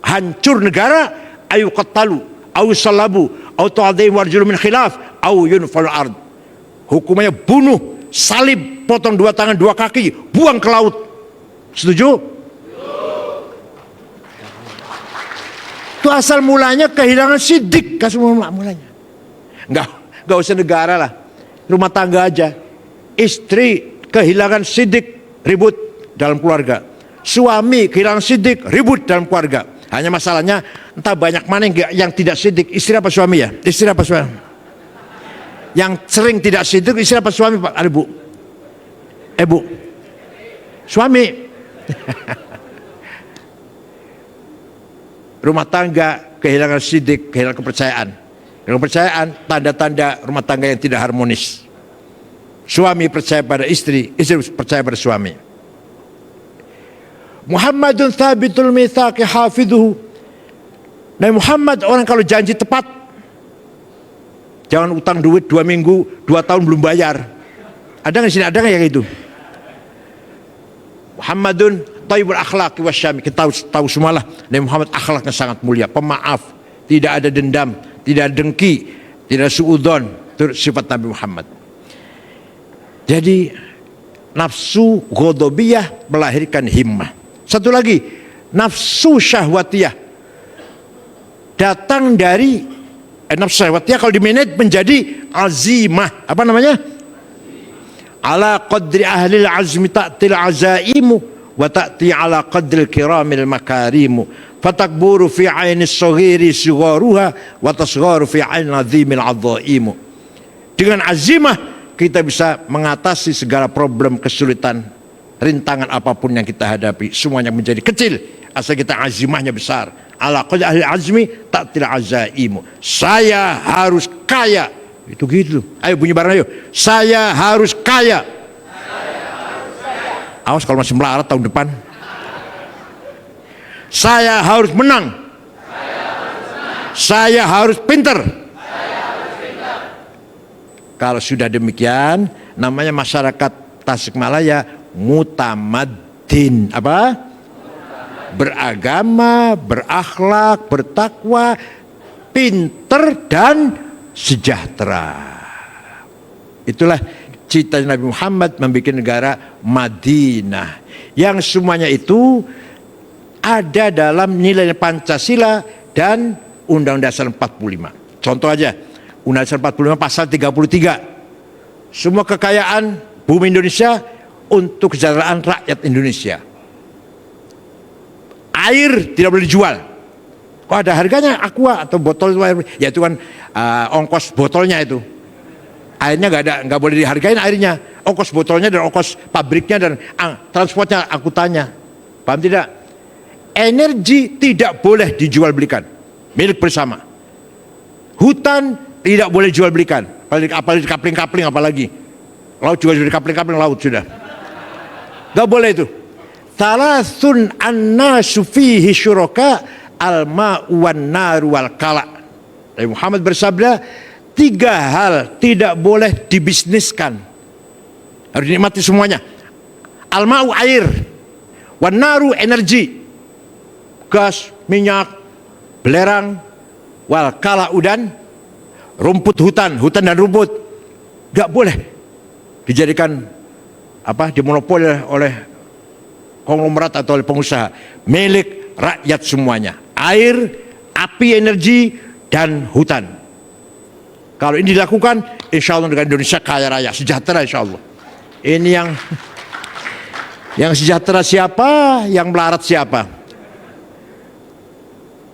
hancur negara, ayu qatalu, aw salabu, aw tu'adhim warjulu min khilaf, aw yunfal ard. Hukumannya bunuh, salib, potong 2 tangan 2 kaki, buang ke laut. Setuju? Itu asal mulanya kehilangan Siddiq, kasih mulanya. Enggak usah negara lah, rumah tangga aja. Istri kehilangan Siddiq, ribut dalam keluarga. Suami kehilangan Siddiq, ribut dalam keluarga. Hanya masalahnya entah banyak mana yang tidak Siddiq, istri apa suami ya? Istri apa suami? Yang sering tidak Siddiq, istri apa suami Pak? Ada Bu? Bu? Suami. Rumah tangga kehilangan Siddiq, kehilangan kepercayaan. Kepercayaan, tanda-tanda rumah tangga yang tidak harmonis. Suami percaya pada istri, istri percaya pada suami. Muhammadun thabitul mitsaqi hafidhuhu. Nabi Muhammad orang kalau janji tepat. Jangan utang duit 2 minggu, 2 tahun belum bayar. Ada nggak di sini? Ada nggak yang itu? Muhammadun thayyibul akhlaq wasyami. Kita tahu semualah. Nabi Muhammad akhlaknya sangat mulia, pemaaf, tidak ada dendam, tidak ada dengki, tidak suudzon. Itu sifat Nabi Muhammad. Jadi nafsu ghadabiyah melahirkan himmah. Satu lagi, nafsu syahwatiyah datang dari nafsu syahwatiyah kalau dimanage menjadi azimah. Apa namanya? Ala qadri ahlil azmi ta'til azaimu wa ta'ti ala qadril kiramil makarimu fatakburu fi ainis saghiri sigharuha wa tasgharu fi ainil azimil azaimu. Dengan azimah kita bisa mengatasi segala problem, kesulitan, rintangan apapun yang kita hadapi, semuanya menjadi kecil asal kita azimahnya besar. Ala qadri ahli azmi ta'til azaimu. Saya harus kaya. Itu gitu. Ayo bunyi bareng ayo. Saya harus kaya. Awas kalau masih melarat tahun depan. Saya harus menang. Saya harus pinter. Kalau sudah demikian, namanya masyarakat Tasikmalaya mutamaddin. Apa? Beragama, berakhlak, bertakwa, pinter dan sejahtera. Itulah cita Nabi Muhammad membuat negara Madinah yang semuanya itu ada dalam nilai Pancasila dan Undang-Undang Dasar 45. Contoh aja, Undang-Undang Dasar 45 pasal 33. Semua kekayaan bumi Indonesia untuk kesejahteraan rakyat Indonesia. Air tidak boleh dijual. Kok ada harganya aqua atau botol itu air? Ya itu kan ongkos botolnya itu. Airnya nggak boleh dihargain airnya. Ongkos botolnya dan ongkos pabriknya dan transportnya, angkutannya. Paham tidak? Energi tidak boleh dijual belikan. Milik bersama. Hutan tidak boleh jual belikan. Apalagi kapling-kapling apalagi. Laut juga sudah kapling-kapling laut sudah. Nggak boleh itu. Thalathun annasu fihi syuraka al-ma'u wan naru wal kala. Nabi Muhammad bersabda, 3 hal tidak boleh dibisniskan. Harus dinikmati semuanya. Al-ma'u air, wan naru energi, gas, minyak, belerang, wal kala dan rumput hutan dan rumput. Gak boleh dijadikan dimonopoli oleh konglomerat atau oleh pengusaha, milik rakyat semuanya. Air, api, energi, dan hutan. Kalau ini dilakukan, insya Allah negara Indonesia kaya raya, sejahtera insya Allah. Ini yang sejahtera siapa? Yang melarat siapa?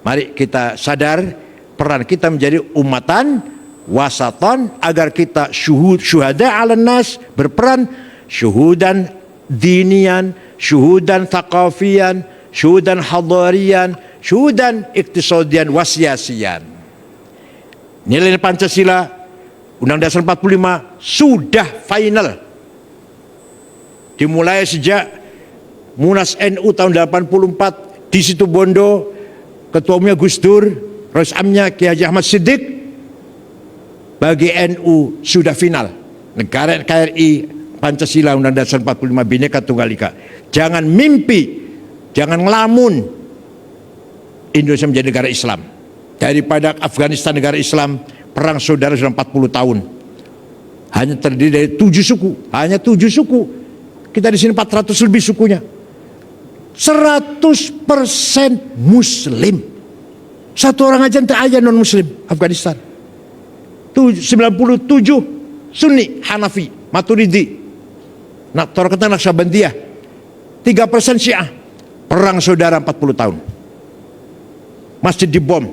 Mari kita sadar peran kita menjadi umatan wasatan, agar kita syuhada 'alan nas, berperan syuhudan dinian, syuhudan thaqafian, syuhudan hadarian, syuhudan iktisadian wasiasian. Nilai Pancasila Undang-Undang Dasar 45 sudah final. Dimulai sejak Munas NU tahun 84 di situ Bondo, ketua umumnya Gus Dur, Rais Amnya Kiai Haji Ahmad Siddiq. Bagi NU sudah final. Negara NKRI, Pancasila, Undang-Undang Dasar 45, Bhinneka Tunggal Ika. Jangan mimpi, jangan ngelamun Indonesia menjadi negara Islam. Daripada Afghanistan negara Islam, perang saudara sudah 40 tahun. Hanya terdiri dari 7 suku, hanya 7 suku. Kita di sini 400 lebih sukunya. 100% Muslim. Satu orang aja non Muslim Afghanistan. 97 Sunni, Hanafi, Maturidi, Torokatan Naqsyabandiyah, 3% Syiah. Perang saudara 40 tahun. Masjid dibom,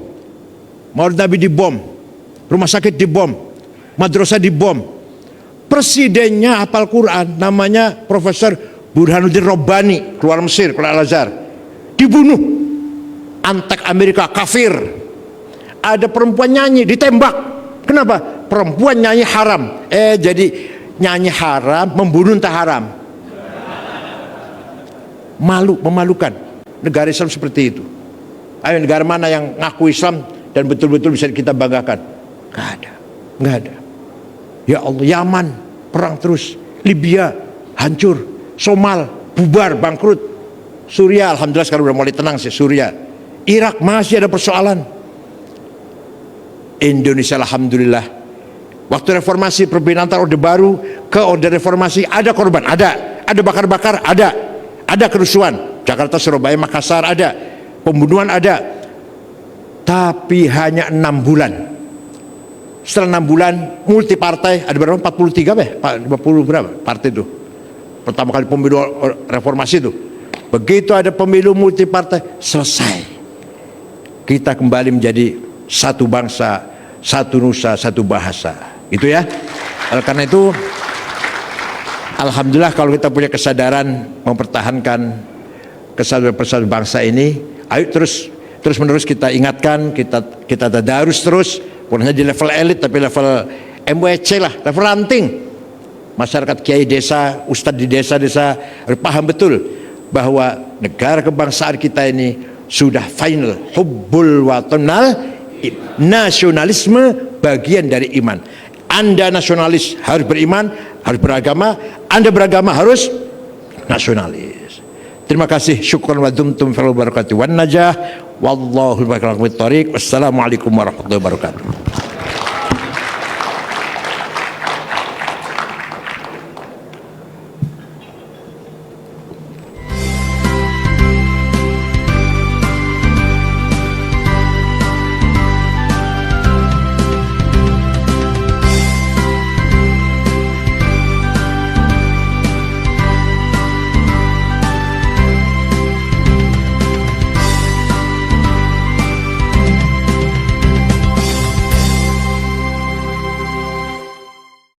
Maulid Nabi dibom, rumah sakit dibom, madrasah dibom. Presidennya hafal Quran, namanya Profesor Burhanuddin Rabbani, keluar Mesir, keluar Al-Azhar, dibunuh. Antek Amerika, kafir. Ada perempuan nyanyi, ditembak. Kenapa? Perempuan nyanyi haram. Jadi nyanyi haram, membunuh entah haram. Malu, memalukan. Negara Islam seperti itu. Ayo, negara mana yang ngaku Islam dan betul-betul bisa kita banggakan? Gak ada, gak ada. Ya Allah, Yaman perang terus, Libya hancur, Somal bubar, bangkrut, Suriah alhamdulillah sekarang udah mulai tenang sih, Suriah, Irak masih ada persoalan. Indonesia alhamdulillah, waktu reformasi, perbedaan antara orde baru ke orde reformasi, ada korban, ada bakar-bakar, ada kerusuhan, Jakarta, Surabaya, Makassar, ada pembunuhan, ada. Tapi hanya 6 bulan. Setelah 6 bulan multi partai, ada berapa? 43 50 berapa partai itu? Pertama kali pemilu reformasi itu. Begitu ada pemilu multi partai, selesai. Kita kembali menjadi satu bangsa, satu nusa, satu bahasa. Gitu ya. Karena itu alhamdulillah kalau kita punya kesadaran mempertahankan kesadaran bangsa ini, ayo terus menerus kita ingatkan, kita tadarus terus, bukan hanya di level elit tapi level MWC lah, level ranting. Masyarakat kiai desa, ustadz di desa-desa harus paham betul bahwa negara kebangsaan kita ini sudah final. Hubbul watanal, nasionalisme bagian dari iman. Anda nasionalis harus beriman, harus beragama. Anda beragama harus nasionalis. Terima kasih. Syukran wa dumtum fil barakatuh wan najah. Wallahu a'lam bishawab. Wassalamualaikum warahmatullahi wabarakatuh.